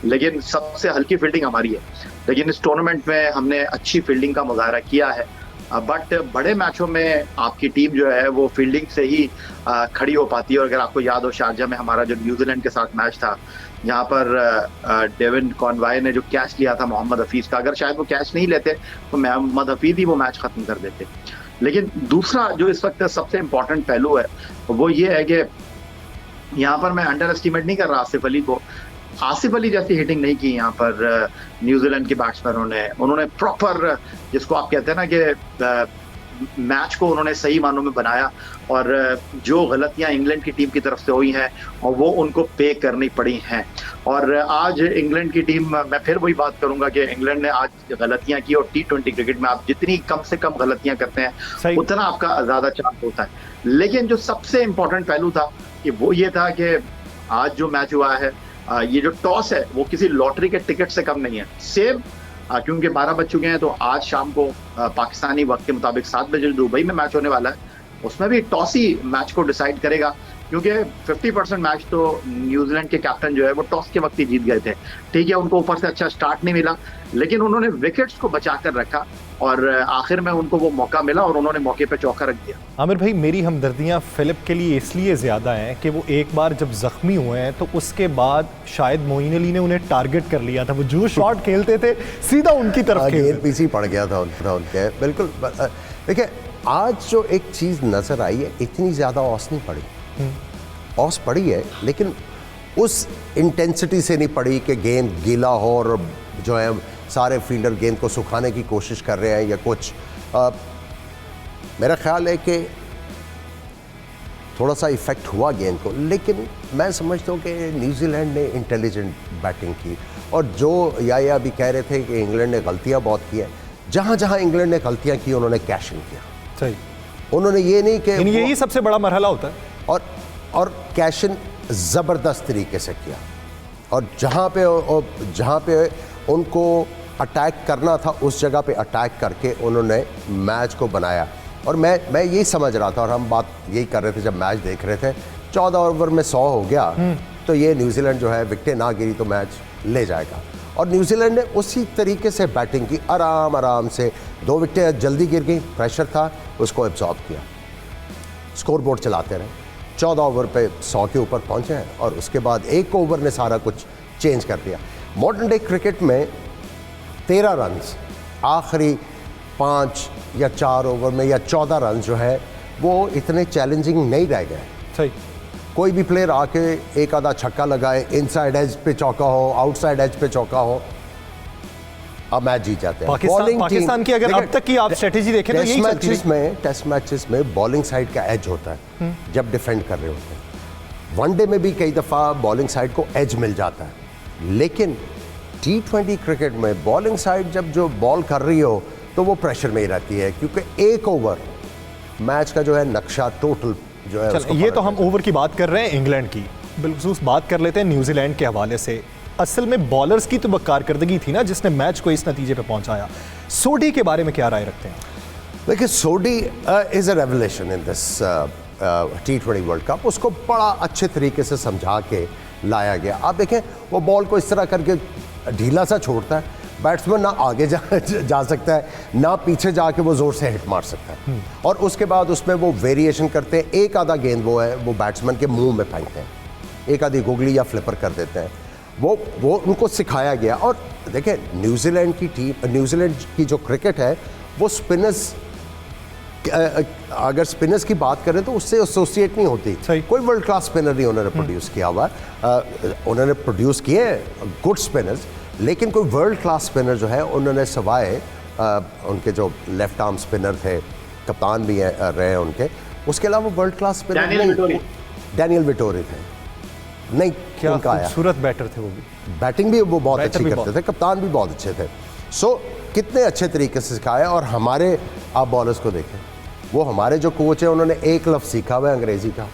लेकिन सबसे हल्की फील्डिंग हमारी है। लेकिन इस टूर्नामेंट में हमने अच्छी फील्डिंग का मुजाहरा किया है। बट बड़े मैचों में आपकी टीम जो है वो फील्डिंग से ही खड़ी हो पाती है। और अगर आपको याद हो, शारजा में हमारा जो न्यूजीलैंड के साथ मैच था, जहाँ पर डेविन कॉनवे ने जो कैच लिया था मोहम्मद हफीज का, अगर शायद वो कैच नहीं लेते तो मोहम्मद हफीज ही वो मैच खत्म कर देते। लेकिन दूसरा जो इस वक्त सबसे इम्पोर्टेंट पहलू है वो ये है कि यहाँ पर मैं अंडर एस्टिमेट नहीं कर रहा आसिफ अली को। आसिफ अली जैसी हिटिंग नहीं की यहाँ पर न्यूजीलैंड के बैट्समैनों ने। उन्होंने प्रॉपर, जिसको आप कहते हैं ना कि मैच को उन्होंने सही मानों में बनाया, और जो गलतियां इंग्लैंड की टीम की तरफ से हुई हैं और वो उनको पे करनी पड़ी हैं। और आज इंग्लैंड की टीम, मैं फिर वही बात करूंगा कि इंग्लैंड ने आज गलतियां की, और T20 क्रिकेट में आप जितनी कम से कम गलतियां करते हैं उतना आपका ज्यादा चांस होता है। लेकिन जो सबसे इंपॉर्टेंट पहलू था कि वो ये था कि आज जो मैच हुआ है, ये जो टॉस है वो किसी लॉटरी के टिकट से कम नहीं है। सेम क्योंकि 12 बज चुके हैं, तो आज शाम को पाकिस्तानी वक्त के मुताबिक 7 बजे दुबई में मैच होने वाला है। उसमें भी टॉस ही मैच को डिसाइड करेगा, क्योंकि 50% मैच तो न्यूजीलैंड के कैप्टन जो है वो टॉस के वक्त ही जीत गए थे। ठीक है, उनको ऊपर से अच्छा स्टार्ट नहीं मिला, लेकिन उन्होंने विकेट्स को बचा कर रखा और आखिर में उनको वो मौका मिला और उन्होंने मौके पे चौका रख दिया। आमिर भाई, मेरी हमदर्दियां फिलिप के लिए इसलिए ज़्यादा हैं कि वो एक बार जब ज़ख्मी हुए हैं तो उसके बाद शायद मोइन अली ने उन्हें टारगेट कर लिया था। वो जो शॉट खेलते थे सीधा उनकी तरफ गेंद पीछे पड़ गया था उनके। बिल्कुल। देखिए, आज जो एक चीज़ नज़र आई है, इतनी ज़्यादा औस नहीं पड़ी। औस पड़ी है लेकिन उस इंटेंसिटी से नहीं पड़ी कि गेंद गीला हो और जो है सारे फील्डर गेंद को सुखाने की कोशिश कर रहे हैं या कुछ। मेरा ख्याल है कि थोड़ा सा इफ़ेक्ट हुआ गेंद को, लेकिन मैं समझता हूँ कि न्यूजीलैंड ने इंटेलिजेंट बैटिंग की। और जो या अभी कह रहे थे कि इंग्लैंड ने गलतियाँ बहुत की हैं, जहाँ जहाँ इंग्लैंड ने गलतियाँ की उन्होंने कैश इन किया। सही। उन्होंने ये नहीं कि यही सबसे बड़ा मरहला होता है। और कैश इन ज़बरदस्त तरीके से किया, और जहाँ पे उनको अटैक करना था उस जगह पे अटैक करके उन्होंने मैच को बनाया। और मैं यही समझ रहा था, और हम बात यही कर रहे थे जब मैच देख रहे थे, 14 ओवर में 100 हो गया तो ये न्यूजीलैंड जो है विकेटें ना गिरी तो मैच ले जाएगा। और न्यूजीलैंड ने उसी तरीके से बैटिंग की, आराम आराम से 2 विकेटें जल्दी गिर गई, प्रेशर था, उसको एब्जॉर्ब किया, स्कोर बोर्ड चलाते रहे, 14 ओवर पे 100 के ऊपर पहुंचे हैं और उसके बाद 1 ओवर ने सारा कुछ चेंज कर दिया। मॉडर्न डे क्रिकेट में 13 रन आखिरी 5 या 4 ओवर में या 14 रन जो है वो इतने चैलेंजिंग नहीं रह गए। सही, कोई भी प्लेयर आके एक आधा छक्का लगाए, इनसाइड एज पे चौका हो, आउटसाइड एज पे चौका हो, अब मैच जीत जाते हैं। पाकिस्तान की अगर अब तक की आप स्ट्रेटेजी देखें तो यही चलती है। टेस्ट मैचेस में बॉलिंग साइड का एज होता है जब डिफेंड कर रहे होते हैं। वनडे में भी कई दफ़ा बॉलिंग साइड को एज मिल जाता है, लेकिन T20 क्रिकेट में बॉलिंग साइड जब जो बॉल कर रही हो तो वो प्रेशर में ही रहती है, क्योंकि 1 ओवर मैच का जो है नक्शा टोटल जो है उसको ये तो हम ओवर की बात कर रहे हैं इंग्लैंड की, बिलखुसूस बात कर लेते हैं न्यूजीलैंड के हवाले से। असल में बॉलर्स की तो कारकर्दगी थी ना जिसने मैच को इस नतीजे पे पहुंचाया। सोडी के बारे में क्या राय रखते हैं? देखिए, Sodhi is a revelation in this T20 world cup. उसको बड़ा अच्छे तरीके से समझा के लाया गया। आप देखें, वो बॉल को इस तरह करके ढीला सा छोड़ता है, बैट्समैन ना आगे जा सकता है ना पीछे जाके वो ज़ोर से हिट मार सकता है, और उसके बाद उसमें वो वेरिएशन करते हैं। एक आधा गेंद वो है वो बैट्समैन के मुंह में फेंकते हैं, एक आधी गुगली या फ्लिपर कर देते हैं। वो उनको सिखाया गया। और देखें, न्यूजीलैंड की जो क्रिकेट है वो स्पिनर्स, अगर स्पिनर्स की बात करें तो उससे एसोसिएट नहीं होती। कोई वर्ल्ड क्लास स्पिनर नहीं उन्होंने प्रोड्यूस किया हुआ। उन्होंने प्रोड्यूस किए गुड स्पिनर्स, लेकिन कोई वर्ल्ड क्लास स्पिनर जो है उन्होंने सवाए उनके जो लेफ्ट आर्म स्पिनर थे, कप्तान भी रहे उनके, उसके अलावा world class spinner Daniel Vettori थे। नहीं, क्या खूबसूरत बैटर थे वो भी, बैटिंग भी वो बहुत अच्छी करते थे, कप्तान भी बहुत अच्छे थे। सो कितने अच्छे तरीके से सिखाया। और हमारे आप बॉलर्स को देखें, वो हमारे जो कोच है उन्होंने एक लफ्ज़ सीखा हुआ है अंग्रेजी का,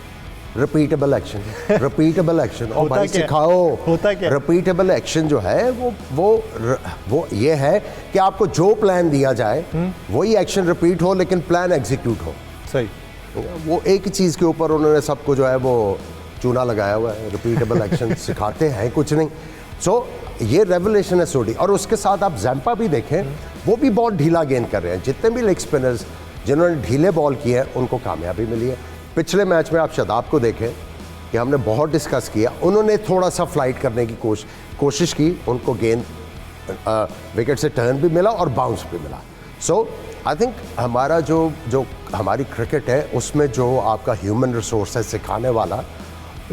रिपीटेबल एक्शन। रिपीटेबल एक्शन और भाई सिखाओ, होता क्या? रिपीटेबल एक्शन जो है वो ये है कि आपको जो प्लान दिया जाए वही एक्शन रिपीट हो, लेकिन प्लान एग्जीक्यूट हो। सही, वो एक ही चीज़ के ऊपर उन्होंने सबको जो है वो चूना लगाया हुआ है। रिपीटेबल एक्शन सिखाते हैं कुछ नहीं। सो ये रेवलेशन है सोडी। और उसके साथ आप जैम्पा भी देखें, वो भी बहुत ढीला गेंद कर रहे हैं। जितने भी लेग स्पिनर्स जिन्होंने ढीले बॉल किए हैं उनको कामयाबी मिली है। पिछले मैच में आप शादाब को देखें कि हमने बहुत डिस्कस किया, उन्होंने थोड़ा सा फ्लाइट करने की कोशिश की, उनको गेंद विकेट से टर्न भी मिला और बाउंस भी मिला। सो आई थिंक हमारा जो हमारी क्रिकेट है उसमें जो आपका ह्यूमन रिसोर्स है सिखाने वाला,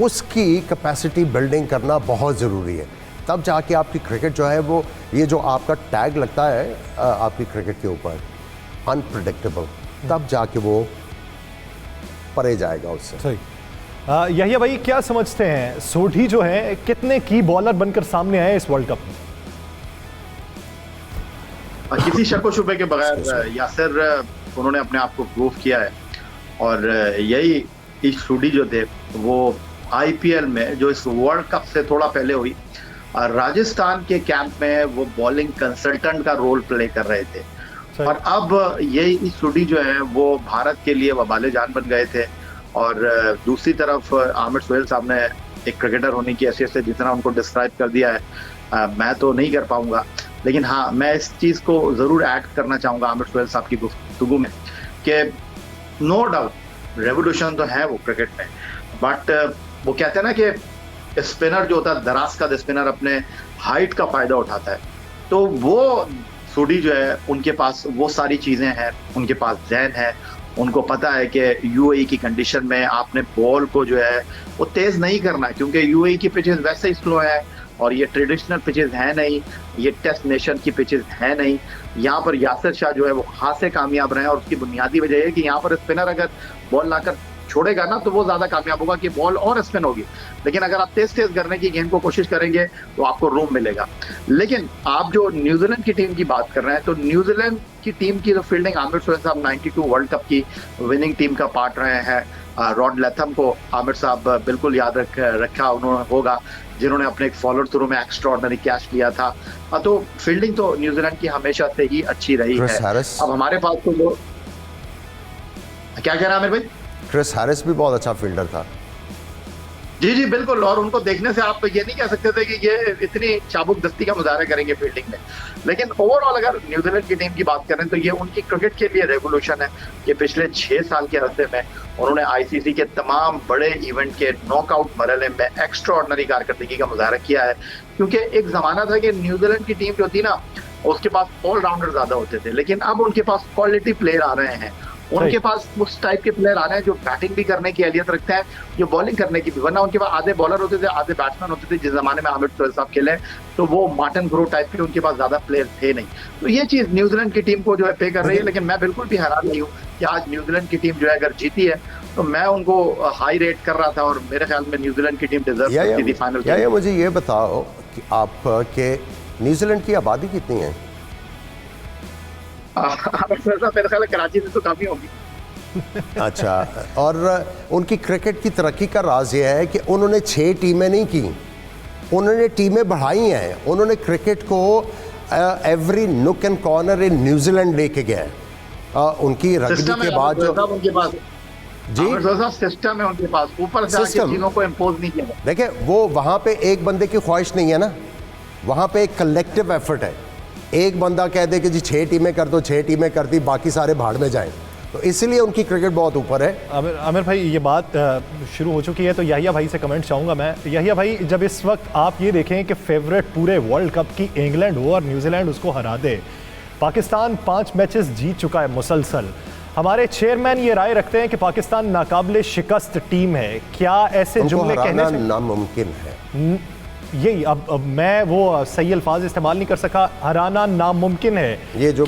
उसकी कैपेसिटी बिल्डिंग करना बहुत ज़रूरी है। तब जाके आपकी क्रिकेट जो है वो, ये जो आपका टैग लगता है आपकी क्रिकेट के ऊपर, अनप्रेडिक्टेबल, तब जाके वो परे जाएगा उससे। सही। यही भाई, क्या समझते हैं, सोढी जो है कितने की बॉलर बनकर सामने आए इस वर्ल्ड कप में? किसी शक व शुबे के बगैर यासिर उन्होंने अपने आप को प्रूव किया है। और यही इस सोढी जो थे वो IPL में जो इस वर्ल्ड कप से थोड़ा पहले हुई, राजस्थान के कैंप में वो बॉलिंग कंसल्टेंट का रोल प्ले कर रहे थे। और अब यही इस सोढी जो है वो भारत के लिए वबाले जान बन गए थे। और दूसरी तरफ आमिर सोहेल साहब ने एक क्रिकेटर होने की हैसियत से जितना उनको डिस्क्राइब कर दिया है मैं तो नहीं कर पाऊंगा, लेकिन हाँ, मैं इस चीज़ को ज़रूर ऐड करना चाहूँगा आमिर सोहेल साहब की गुफ्तगू में कि नो डाउट रेवोल्यूशन तो है वो क्रिकेट में, बट वो कहते हैं ना कि स्पिनर जो होता है, दराज का स्पिनर अपने हाइट का फ़ायदा उठाता है। तो वो सोढी जो है उनके पास वो सारी चीज़ें हैं, उनके पास जहन है, उनको पता है कि UAE की कंडीशन में आपने बॉल को जो है वो तेज़ नहीं करना है, क्योंकि UAE की पिचेस वैसे ही स्लो है और ये ट्रेडिशनल पिचेस हैं नहीं, ये टेस्ट नेशन की पिचेस हैं नहीं। यहाँ पर यासिर शाह जो है वो खासे कामयाब रहे हैं और उसकी बुनियादी वजह है कि यहाँ पर स्पिनर अगर बॉल लाकर छोड़ेगा ना तो वो ज्यादा कामयाब होगा कि बॉल और स्पिन होगी। लेकिन अगर आप तेज तेज करने की गेंद को कोशिश करेंगे तो आपको रूम मिलेगा। लेकिन आप जो न्यूजीलैंड की टीम की बात कर रहे हैं, तो न्यूजीलैंड की टीम की जो फील्डिंग, आमिर सोहेल साहब 92 वर्ल्ड कप की विनिंग टीम का पार्ट रहे हैं। रॉड लैथम को आमिर साहब बिल्कुल याद रखा उन्होंने होगा, जिन्होंने अपने एक फॉलो थ्रू में एक्स्ट्राऑर्डिनरी कैच किया था। तो फील्डिंग तो न्यूजीलैंड की हमेशा से ही अच्छी रही है। अब हमारे पास तो वो क्या कह रहा है आमिर भाई? क्रिस हैरिस भी बहुत अच्छा फील्डर था। जी जी बिल्कुल, और उनको देखने से आप ये नहीं कह सकते थे कि ये इतनी चाबुक दस्ती का मुजाहरा करेंगे फील्डिंग में। लेकिन ओवरऑल अगर न्यूजीलैंड की टीम की बात करें तो ये उनकी क्रिकेट के लिए रेवोल्यूशन है कि पिछले 6 साल के अरसे में उन्होंने आईसीसी के तमाम बड़े इवेंट के नॉकआउट मरहले में एक्स्ट्रा ऑर्डिनरी कारकर्दगी का मुजाहरा किया है। क्योंकि एक जमाना था कि न्यूजीलैंड की टीम जो थी ना, उसके पास ऑलराउंडर ज्यादा होते थे, लेकिन अब उनके पास क्वालिटी प्लेयर आ रहे हैं। उनके पास उस टाइप के प्लेयर आ रहे हैं जो बैटिंग भी करने की अहलियत रखते हैं, जो बॉलिंग करने की भी। वरना उनके पास आधे बॉलर होते थे, आधे बैट्समैन होते थे। जिस जमाने में आमिर सोहेल साहब खेले तो वो मार्टिन ग्रो टाइप के उनके पास ज्यादा प्लेयर थे नहीं। तो ये चीज न्यूजीलैंड की टीम को जो है पे कर रही है। लेकिन मैं बिल्कुल भी हैरान नहीं हूँ कि आज न्यूजीलैंड की टीम जो है अगर जीती है तो मैं उनको हाई रेट कर रहा था, और मेरे ख्याल में न्यूजीलैंड की टीम डिजर्व करती थी फाइनल। मुझे ये बताओ कि आप के न्यूजीलैंड की आबादी कितनी है? मेरे ख्याल है कराची से तो काफी होगी। अच्छा, और उनकी क्रिकेट की तरक्की का राज यह है कि उन्होंने 6 टीमें नहीं की, उन्होंने टीमें बढ़ाई हैं। उन्होंने क्रिकेट को एवरी नुक एंड कॉर्नर इन न्यूजीलैंड लेके गए। उनकी रग्बी के बाद जो उनके पास जी सिस्टम है, उनके पास ऊपर से चीजों को इम्पोज नहीं किया। देखिए, वो वहाँ पे एक बंदे की ख्वाहिश नहीं है ना, वहाँ पे एक कलेक्टिव एफर्ट है। एक बंदा कह दे कि जी 6 टीमें कर दो, 6 टीमें कर दी, बाकी सारे भाड़ में जाएं, तो इसीलिए उनकी क्रिकेट बहुत ऊपर है। आमिर भाई, ये बात शुरू हो चुकी है तो याहिया भाई से कमेंट चाहूँगा मैं। याहिया भाई, जब इस वक्त आप ये देखें कि फेवरेट पूरे वर्ल्ड कप की इंग्लैंड हो और न्यूजीलैंड उसको हरा दे, पाकिस्तान 5 मैचेस जीत चुका है मुसलसल, हमारे चेयरमैन ये राय रखते हैं कि पाकिस्तान नाकाबिले शिकस्त टीम है, क्या ऐसे जुमले कहने से नामुमकिन है? यही अब मैं वो सही अल्फाज इस्तेमाल नहीं कर सका, हराना नामुमकिन है, ये जो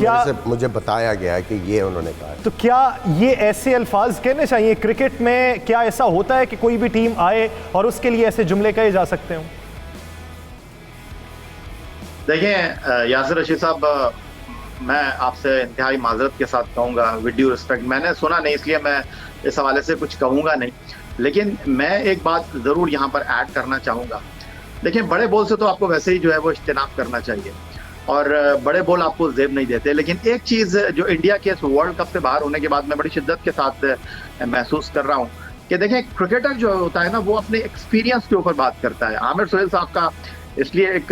मुझे बताया गया है कि ये उन्होंने कहा। तो क्या ये ऐसे अल्फाज कहने चाहिए? क्रिकेट में क्या ऐसा होता है कि कोई भी टीम आए और उसके लिए ऐसे जुमले कहे जा सकते हो? देखिए यासिर रशीद साहब, मैं आपसे इंतहाई माजरत के साथ कहूँगा, विद ड्यू रिस्पेक्ट, मैंने सुना नहीं इसलिए मैं इस हवाले से कुछ कहूँगा नहीं। लेकिन मैं एक बात ज़रूर यहाँ पर ऐड करना चाहूँगा। देखिए, बड़े बॉल से तो आपको वैसे ही जो है वो इज्तिनाब करना चाहिए, और बड़े बॉल आपको जेब नहीं देते। लेकिन एक चीज़ जो इंडिया के इस वर्ल्ड कप से बाहर होने के बाद मैं बड़ी शिद्दत के साथ महसूस कर रहा हूँ कि देखें, क्रिकेटर जो होता है ना, वो अपने एक्सपीरियंस के ऊपर बात करता है। आमिर सोहेल साहब का इसलिए एक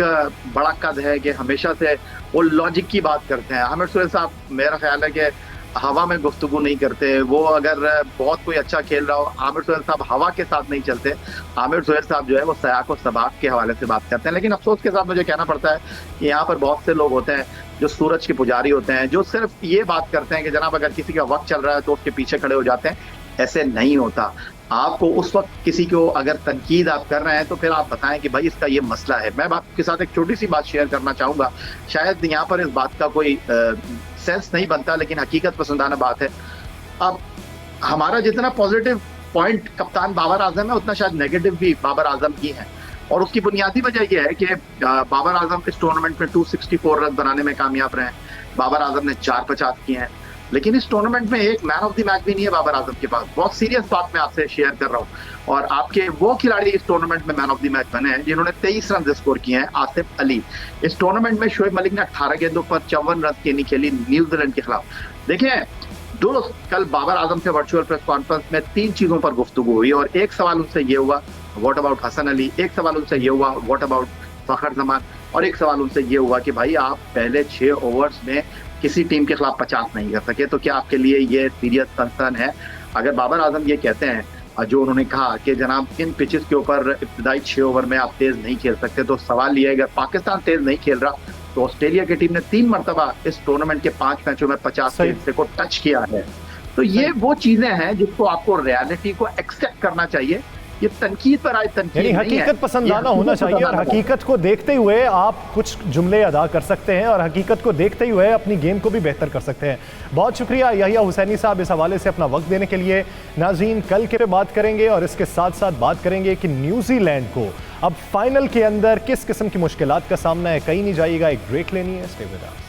बड़ा कद है कि हमेशा से वो लॉजिक की बात करते हैं। आमिर सोहेल साहब, मेरा ख्याल है कि हवा में गुफ्तगू नहीं करते। वो अगर बहुत कोई अच्छा खेल रहा हो, आमिर सोहेल साहब हवा के साथ नहीं चलते। आमिर सोहेल साहब जो है वो सयाक और सबाक के हवाले से बात करते हैं। लेकिन अफसोस के साथ मुझे कहना पड़ता है कि यहाँ पर बहुत से लोग होते हैं जो सूरज के पुजारी होते हैं, जो सिर्फ ये बात करते हैं कि जनाब अगर किसी का वक्त चल रहा है तो उसके पीछे खड़े हो जाते हैं। ऐसे नहीं होता। आपको उस वक्त किसी को अगर तनकीद आप कर रहे हैं तो फिर आप बताएं कि भाई इसका ये मसला है। मैं आपके साथ एक छोटी सी बात शेयर करना चाहूँगा, शायद यहाँ पर इस बात का कोई सेंस नहीं बनता, लेकिन हकीकत पसंदाना बात है। अब हमारा जितना पॉजिटिव पॉइंट कप्तान बाबर आजम है, उतना शायद नेगेटिव भी बाबर आजम ही है। और उसकी बुनियादी वजह यह है कि बाबर आजम इस टूर्नामेंट में 264 रन बनाने में कामयाब रहे हैं। बाबर आजम ने 450 किए हैं, लेकिन इस टूर्नामेंट में एक मैन ऑफ द मैच भी नहीं है बाबर आजम के पास। बहुत सीरियस बात मैं आपसे शेयर कर रहा हूं। और आपके वो खिलाड़ी इस टूर्नामेंट में मैन ऑफ द मैच बने हैं जिन्होंने 23 रन स्कोर किए हैं। आसिफ अली। इस टूर्नामेंट में शोएब मलिक ने 18 गेंदों पर 54 रन की इनिंग खेली न्यूजीलैंड के खिलाफ। देखें दोस्त, कल बाबर आजम से वर्चुअल प्रेस कॉन्फ्रेंस में 3 चीजों पर गुफ्तगू हुई, और एक सवाल उनसे ये हुआ व्हाट अबाउट हसन अली, एक सवाल उनसे ये हुआ व्हाट अबाउट फखर जमान, और एक सवाल उनसे ये हुआ कि भाई आप पहले 6 ओवर्स में किसी टीम के खिलाफ 50 नहीं कर सके, तो क्या आपके लिए ये सीरियस कंसर्न है? अगर बाबर आजम ये कहते हैं, जो उन्होंने कहा कि जनाब इन पिचेस के ऊपर इब्तदाई 6 ओवर में आप तेज नहीं खेल सकते, तो सवाल ये है अगर पाकिस्तान तेज नहीं खेल रहा तो ऑस्ट्रेलिया की टीम ने 3 मरतबा इस टूर्नामेंट के 5 मैचों में 50 हिस्से को टच किया है। तो ये वो चीजें हैं जिसको आपको रियलिटी को एक्सेप्ट करना चाहिए। ये तनकीद पर आए तनकीद नहीं है, हकीकत पसंदाना होना चाहिए, और हकीकत को देखते हुए आप कुछ जुमले अदा कर सकते हैं और हकीकत को देखते हुए अपनी गेम को भी बेहतर कर सकते हैं। बहुत शुक्रिया याहिया हुसैनी साहब इस हवाले से अपना वक्त देने के लिए। नाज़रीन, कल के पे बात करेंगे और इसके साथ साथ बात करेंगे कि न्यूजीलैंड को अब फाइनल के अंदर किस किस्म की मुश्किलात का सामना है। कहीं नहीं जाइएगा, एक ब्रेक लेनी है। Stay with us.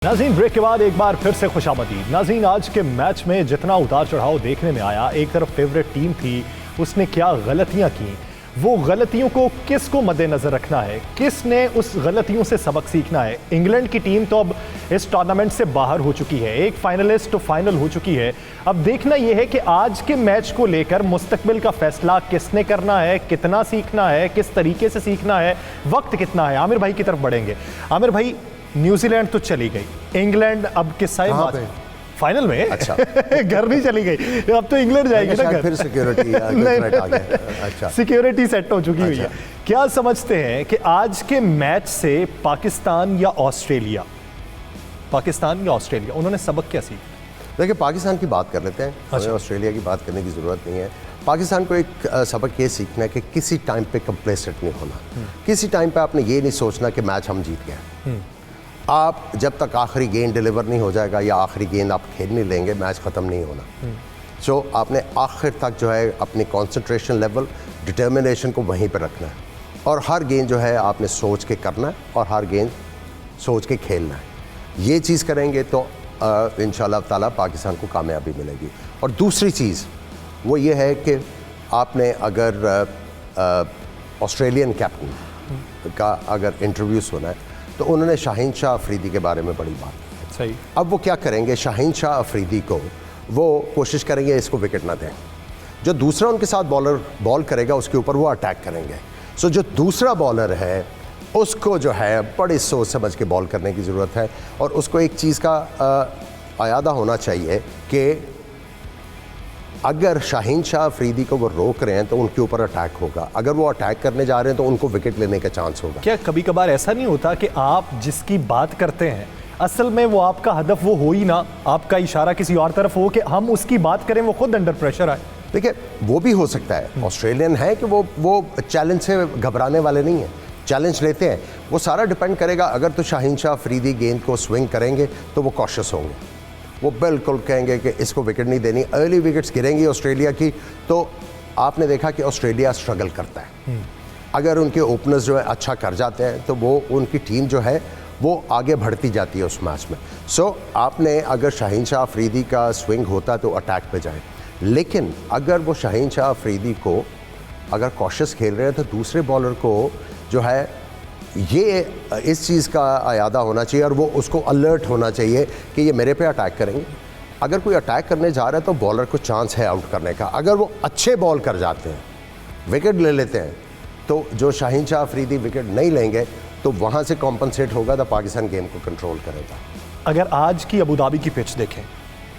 नाज़रीन, ब्रेक के बाद एक बार फिर से खुशामदीद। नाज़रीन, आज के मैच में जितना उतार चढ़ाव देखने में आया, एक तरफ फेवरेट टीम थी, उसने क्या गलतियां की, वो गलतियों को किसको मद्देनजर रखना है, किसने उस गलतियों से सबक सीखना है। इंग्लैंड की टीम तो अब इस टूर्नामेंट से बाहर हो चुकी है, एक फाइनलिस्ट तो फाइनल हो चुकी है। अब देखना यह है कि आज के मैच को लेकर मुस्तकबिल का फैसला किसने करना है, कितना सीखना है, किस तरीके से सीखना है, वक्त कितना है। आमिर भाई की तरफ बढ़ेंगे। आमिर भाई, न्यूजीलैंड तो चली गई, इंग्लैंड अब किस्सा बात फाइनल में। अच्छा घर नहीं चली गई, अब तो इंग्लैंड जाएगी ना घर। फिर सिक्योरिटी अच्छा सिक्योरिटी सेट हो चुकी हुई है। क्या समझते हैं कि आज के मैच से पाकिस्तान या ऑस्ट्रेलिया उन्होंने सबक क्या सीखा? देखिए, पाकिस्तान की बात कर लेते हैं। अच्छा। ऑस्ट्रेलिया की बात करने की ज़रूरत नहीं है। पाकिस्तान को एक सबक ये सीखना है कि किसी टाइम पे कंप्लेसेंट नहीं होना। किसी टाइम पे आपने ये नहीं सोचना कि मैच हम जीत गए। आप जब तक आखिरी गेंद डिलीवर नहीं हो जाएगा या आखिरी गेंद आप खेल नहीं लेंगे, मैच ख़त्म नहीं होना। सो आपने आखिर तक जो है अपनी कंसंट्रेशन लेवल, डिटर्मिनेशन को वहीं पर रखना है और हर गेंद जो है आपने सोच के करना है और हर गेंद सोच के खेलना है। ये चीज़ करेंगे तो इंशाल्लाह ताला पाकिस्तान को कामयाबी मिलेगी। और दूसरी चीज़ वो ये है कि आपने अगर ऑस्ट्रेलियन कैप्टन का अगर इंटरव्यू सुना है तो उन्होंने शाहीन शाह अफरीदी के बारे में बड़ी बात की। सही। अब वो क्या करेंगे, शाहीन शाह अफरीदी को वो कोशिश करेंगे इसको विकेट ना दें। जो दूसरा उनके साथ बॉलर बॉल करेगा उसके ऊपर वो अटैक करेंगे। सो जो दूसरा बॉलर है उसको जो है बड़ी सोच समझ के बॉल करने की ज़रूरत है और उसको एक चीज़ का आयादा होना चाहिए कि अगर शाहीन शाह अफरीदी को वो रोक रहे हैं तो उनके ऊपर अटैक होगा, अगर वो अटैक करने जा रहे हैं तो उनको विकेट लेने का चांस होगा। क्या कभी कभार ऐसा नहीं होता कि आप जिसकी बात करते हैं असल में वो आपका हदफ वो हो ही ना, आपका इशारा किसी और तरफ हो कि हम उसकी बात करें, वो खुद अंडर प्रेशर आए? देखिए, वो भी हो सकता है। ऑस्ट्रेलियन है कि वो चैलेंज से घबराने वाले नहीं हैं, चैलेंज लेते हैं। वो सारा डिपेंड करेगा। अगर तो शाहीन शाह अफरीदी गेंद को स्विंग करेंगे तो वो कॉशियस होंगे, वो बिल्कुल कहेंगे कि इसको विकेट नहीं देनी। अर्ली विकेट्स गिरेंगी ऑस्ट्रेलिया की तो आपने देखा कि ऑस्ट्रेलिया स्ट्रगल करता है। अगर उनके ओपनर्स जो है अच्छा कर जाते हैं तो वो उनकी टीम जो है वो आगे बढ़ती जाती है उस मैच में। सो आपने अगर शाहीन शाह अफरीदी का स्विंग होता तो अटैक पे जाए, लेकिन अगर वो शाहीन शाह अफरीदी को अगर कॉशियस खेल रहे हैं तो दूसरे बॉलर को जो है ये इस चीज़ का आयादा होना चाहिए और वो उसको अलर्ट होना चाहिए कि ये मेरे पे अटैक करेंगे। अगर कोई अटैक करने जा रहा है तो बॉलर को चांस है आउट करने का। अगर वो अच्छे बॉल कर जाते हैं, विकेट ले लेते हैं, तो जो शाहीन शाह अफरीदी विकेट नहीं लेंगे तो वहाँ से कॉम्पनसेट होगा तो पाकिस्तान गेम को कंट्रोल करेगा। अगर आज की अबू धाबी की पिच देखें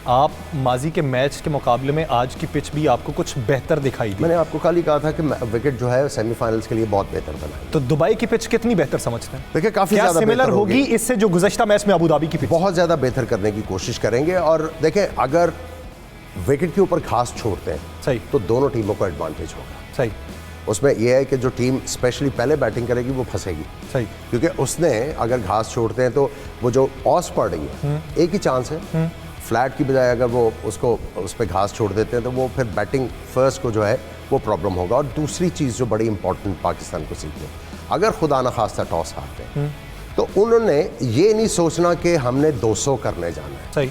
आप, माजी के मैच के मुकाबले में आज की पिच भी आपको कुछ बेहतर दिखाई दी? मैंने आपको कल ही कहा था कि विकेट जो है सेमीफाइनल्स के लिए बहुत बेहतर बनाई। तो दुबई की पिच कितनी बेहतर समझते हैं? देखिए, काफ़ी ज़्यादा सिमिलर होगी इससे जो गुज़श्ता मैच में अबू धाबी की पिच? बहुत ज़्यादा बेहतर करने की कोशिश करेंगे। और देखें, अगर विकेट के ऊपर घास छोड़ते हैं सही तो दोनों टीमों को एडवांटेज होगा। सही। उसमें यह है कि जो टीम स्पेशली पहले बैटिंग करेगी वो फंसेगी। सही। क्योंकि उसने अगर घास छोड़ते हैं तो वो जो ऑस पड़ रही है एक ही चांस है, फ्लैट की बजाय अगर वो उसको उस पर घास छोड़ देते हैं तो वो फिर बैटिंग फर्स्ट को जो है वो प्रॉब्लम होगा। और दूसरी चीज़ जो बड़ी इंपॉर्टेंट पाकिस्तान को सीखनी, अगर खुदा न खास्ता टॉस हारते हैं तो उन्होंने ये नहीं सोचना कि हमने 200 करने जाना है। सही।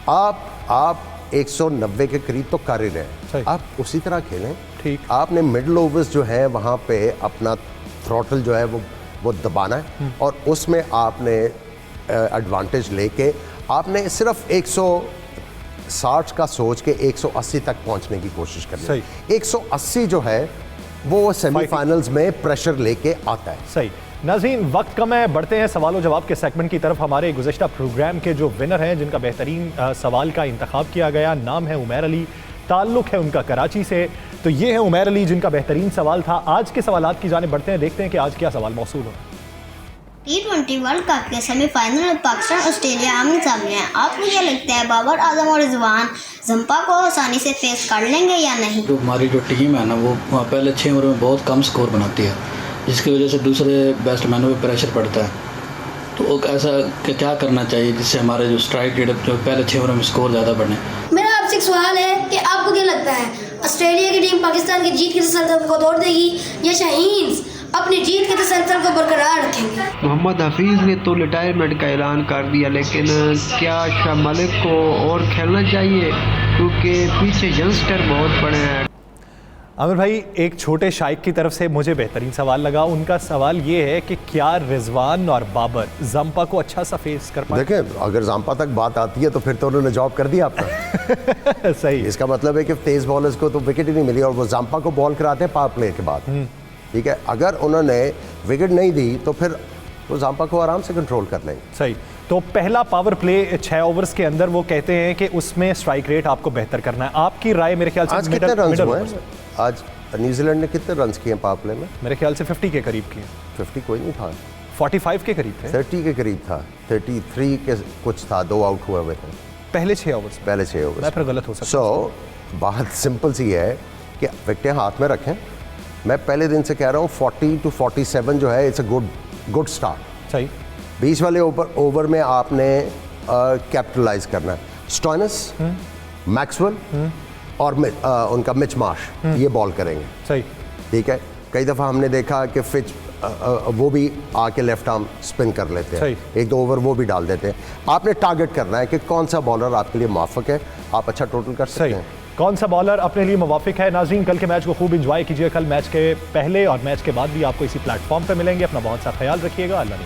आप 190 के करीब तो कर ही रहे हैं, आप उसी तरह खेलें। ठीक। आपने मिडल ओवर्स जो है वहाँ पे अपना थ्रॉटल जो है वो दबाना है और उसमें आपने एडवांटेज लेके आपने सिर्फ 160 का सोच के 180 तक पहुंचने की कोशिश करनी है। 180 जो है वो सेमीफाइनल्स में प्रेशर लेके आता है। सही। नाज़रीन, वक्त कम है, बढ़ते हैं सवाल जवाब के सेगमेंट की तरफ। हमारे गुज़श्ता प्रोग्राम के जो विनर हैं, जिनका बेहतरीन सवाल का इंतखाब किया गया, नाम है उमैर अली, ताल्लुक़ है उनका कराची से। तो ये है उमैर अली जिनका बेहतरीन सवाल था। आज के सवालात की जाने बढ़ते हैं, देखते हैं कि आज क्या सवाल मौसूल हो। T20 वर्ल्ड कप के सेमीफाइनल में पाकिस्तान ऑस्ट्रेलिया आमने सामने है। आपको क्या लगता है बाबर आजम और रिजवान जंपा को आसानी से फेस कर लेंगे या नहीं? जो हमारी जो टीम है ना वो पहले 6 ओवर में बहुत कम स्कोर बनाती है, जिसकी वजह से दूसरे बैट्समैनों पे प्रेशर पड़ता है। तो ऐसा क्या करना चाहिए जिससे हमारे जो स्ट्राइक रेट जो पहले 6 ओवर में स्कोर ज़्यादा बढ़े? मेरा आपसे एक सवाल है कि आपको क्या लगता है ऑस्ट्रेलिया की टीम पाकिस्तान की जीत के तसल्सल को तोड़ देगी या शाहीन अपनी जीत के तसल्सल को बरकरार रखेंगे? मोहम्मद हफीज़ ने तो रिटायरमेंट का ऐलान कर दिया, लेकिन क्या शाह मलिक को और खेलना चाहिए क्योंकि पीछे यंगस्टर बहुत पड़े हैं? आमिर भाई, एक छोटे शाइक की तरफ से मुझे बेहतरीन सवाल लगा। उनका सवाल ये है कि क्या रिजवान और बाबर जंपा को अच्छा सा फेस कर पाए? देखें, अगर जंपा तक बात आती है तो फिर तो उन्होंने जॉब कर दिया अपना। सही। इसका मतलब है कि तेज बॉलर्स को तो विकेट ही नहीं मिली और वो जंपा को बॉल कराते हैं पावर प्ले के बाद। ठीक है, अगर उन्होंने विकेट नहीं दी तो फिर वो जंपा को आराम से कंट्रोल कर लेंगे। सही। तो पहला पावर प्ले 6 ओवर्स के अंदर वो कहते हैं कि उसमें स्ट्राइक रेट आपको बेहतर करना है। आपकी राय? मेरे ख्याल से आज कितने रन हुए हैं? आज न्यूजीलैंड ने कितने रन किए पावर प्ले में? मेरे ख्याल से 50 के करीब किए। 50 कोई नहीं था, 45 के करीब थे। 30 के करीब था, 33 के कुछ था, 2 आउट हुए हुए थे पहले 6 ओवर्स। पहले 6 ओवर्स। मैं फिर गलत हो सकता। सो बात सिंपल सी है कि विकेटें हाथ में रखें। मैं पहले दिन से कह रहा हूँ 40 to 47 जो है, इट्स अ गुड स्टार्ट। सही। 20 वाले ओवर में आपने कैपिटलाइज करना है। स्टॉइनस, मैक्सवेल और उनका मिच मार्श ये बॉल करेंगे। सही। ठीक है, कई दफ़ा हमने देखा कि फिच वो भी आके लेफ्ट आर्म स्पिन कर लेते हैं, 1-2 ओवर वो भी डाल देते हैं। आपने टारगेट करना है कि कौन सा बॉलर आपके लिए मुवाफिक है, आप अच्छा टोटल कर सकते हैं। कौन सा बॉलर अपने लिए मुवाफिक है। नाज़रीन, कल के मैच को खूब इंजॉय कीजिए। कल मैच के पहले और मैच के बाद भी आपको इसी प्लेटफॉर्म पर मिलेंगे। अपना बहुत सा ख्याल रखिएगा। अल्लाह ने